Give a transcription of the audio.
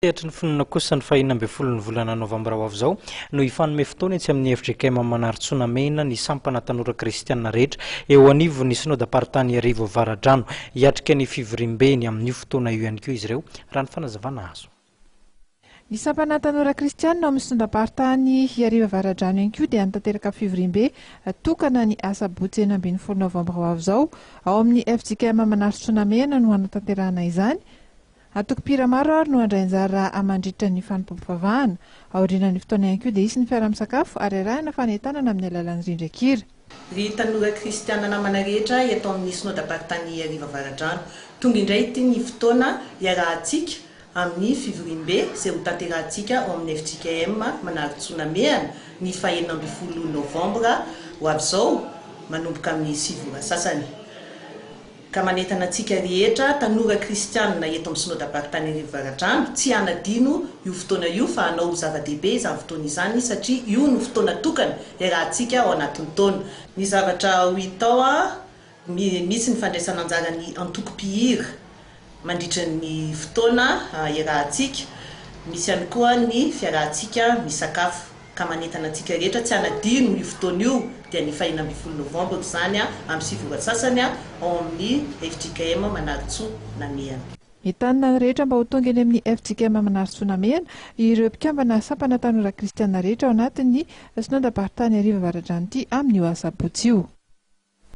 Rehetra ny fonona kosa ny fahina amby folo ny volana novambra ho avy izao no hifanome fotoana etsy amin'ny FJKM Manarintsoa Namehana ny sampana tanora kristiana rehetra eo anivon'ny synodam-paritany Iarivo Avaradrano hiatrika ny fivoriambeny amin'ny fotoana io ihany koa izy ireo raha ny fanazavana azo. Ny sampana tanora kristiana amin'ny synodam-paritany Iarivo Avaradrano ihany koa dia nitateraka fivoriambe tokana ny asabotsy enina ambin'ny folo novambra ho avy izao ao amin'ny FJKM Manarintsoa Namehana no hanatanterahana izany. Atokopira maro ary no andrainjara mandritra ny fanompoam-pivavahana aoriana ny fotoana ihany koa dia isy ny fiara-misakafo ary arahana fanentanana amin'ny alalan'ny rindran-kira. Ry tanora kristiana namana rehetra eto amin'ny synodam-paritany Iarivo Avaradrano, tonga indray ity ny fotoana iarahantsika amin'ny fivoriambe izay ho tanterahantsika ao amin'ny FJKM Manarintsoa Namehana ny faha 9 novambra ho avy izao manomboka amin'ny 7 sasany. Ka manentana antsika rehetra tanora kristiana eto amin'ny synodam-paritany Iarivo Avaradrano tsy hanadino io fotoana io fa hanao zava-dehibe izany fotoana izany satria io no fotoana tokana iarahantsika ao anatin'ny taona. Ny zavatra ho hitao misy ny fandraisana anjara ny antoko-pihira mandritra ny fotoana iarahantsika, misy ihany koa ny fiarahantsika misakafo. Ka manentana antsika rehetra tsy hanadino io fotoana io dia ny faha 9 novambra izany amin'ny 7 sasany ao amin'ny FJKM Manarintsoa Namehana. Entanina ny rehetra mba ho tonga eny amin'ny FJKM Manarintsoa Namehana ireo mpikambana sampana tanora kristiana rehetra ao anatin'ny synodam-paritany Iarivo Avaradrano ity amin'io asabotsy io.